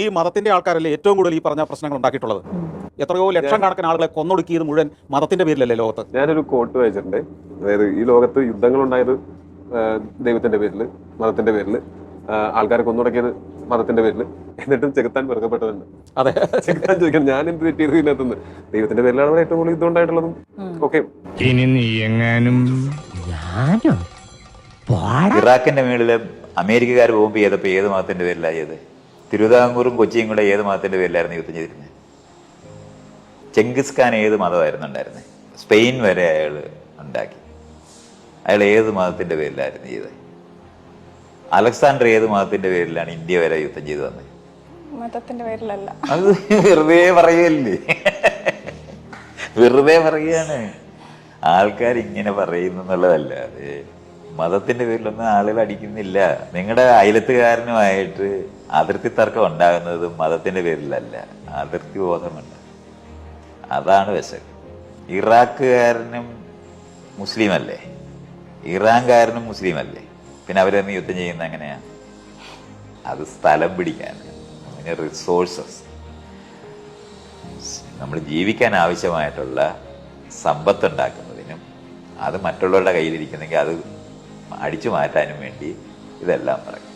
ഈ മതത്തിന്റെ ആൾക്കാരല്ലേ ഏറ്റവും കൂടുതൽ ഈ പറഞ്ഞ പ്രശ്നങ്ങൾ ഉണ്ടാക്കിയിട്ടുള്ളത്. എത്രയോ ലക്ഷം കണക്കിന് ആളുകളെ കൊന്നൊടുക്കിയത് മുഴുവൻ മതത്തിന്റെ പേരിലല്ലേ ലോകത്ത്. ഞാനൊരു കോട്ട് വായിച്ചിട്ടുണ്ട്. അതായത് ഈ ലോകത്ത് യുദ്ധങ്ങൾ ഉണ്ടായത് ദൈവത്തിന്റെ പേരിൽ, മതത്തിന്റെ പേരിൽ, ആൾക്കാരെ കൊന്നൊടുക്കിയത് മതത്തിന്റെ പേരിൽ, എന്നിട്ടും ചെകുത്താൻ വെറുക്കപ്പെട്ടതുണ്ട്. അതെ, ചെകുത്താൻ ചോദിക്കണം ഞാൻ എന്ത് തെറ്റിയത് ഇതിനകത്തുനിന്ന്. ദൈവത്തിന്റെ പേരിലാണ് അവിടെ ഏറ്റവും കൂടുതൽ യുദ്ധം ഉണ്ടായിട്ടുള്ളതും. ഓക്കെ, ഇനി നീ എങ്ങാനും ഇറാഖിന്റെ മേളില് അമേരിക്കക്കാർ ബോംബ് ചെയ്തപ്പോൾ ഏത് മതത്തിന്റെ പേരിലാണ് ചെയ്തത്? തിരുവിതാംകൂറും കൊച്ചിയും കൂടെ ഏത് മതത്തിന്റെ പേരിലായിരുന്നു യുദ്ധം ചെയ്തിരുന്നത്? ചെങ്കിസ് ഖാൻ ഏത് മതമായിരുന്നു ഉണ്ടായിരുന്നത്? സ്പെയിൻ വരെ അയാൾ ഉണ്ടാക്കി. അയാൾ ഏത് മതത്തിന്റെ പേരിലായിരുന്നു ചെയ്തത്? അലക്സാണ്ടർ ഏത് മതത്തിന്റെ പേരിലാണ് ഇന്ത്യ വരെ യുദ്ധം ചെയ്തു വന്നത്? മതത്തിന്റെ പേരിലല്ല. അത് വെറുതെ പറയല്ലേ, വെറുതെ പറയാണ്. ആൾക്കാർ ഇങ്ങനെ പറയുന്നു എന്നുള്ളതല്ല. അതെ, മതത്തിന്റെ പേരിലൊന്നും ആളുകൾ അടിക്കുന്നില്ല. നിങ്ങളുടെ അയലത്തുകാരനുമായിട്ട് അതിർത്തി തർക്കം ഉണ്ടാകുന്നത് മതത്തിന്റെ പേരിലല്ല, അതിർത്തി ബോധമുണ്ട്. അതാണ് വശം. ഇറാഖുകാരനും മുസ്ലിം അല്ലേ, ഇറാൻകാരനും മുസ്ലിം അല്ലേ, പിന്നെ അവരൊന്ന് യുദ്ധം ചെയ്യുന്ന എങ്ങനെയാണ്? അത് സ്ഥലം പിടിക്കാൻ, അങ്ങനെ റിസോഴ്സസ്, നമ്മൾ ജീവിക്കാൻ ആവശ്യമായിട്ടുള്ള സമ്പത്ത് ഉണ്ടാക്കുന്നതിനും അത് മറ്റുള്ളവരുടെ കയ്യിലിരിക്കുന്നെങ്കിൽ അത് അടിച്ചു മാറ്റാനും വേണ്ടി ഇതെല്ലാം പറയും.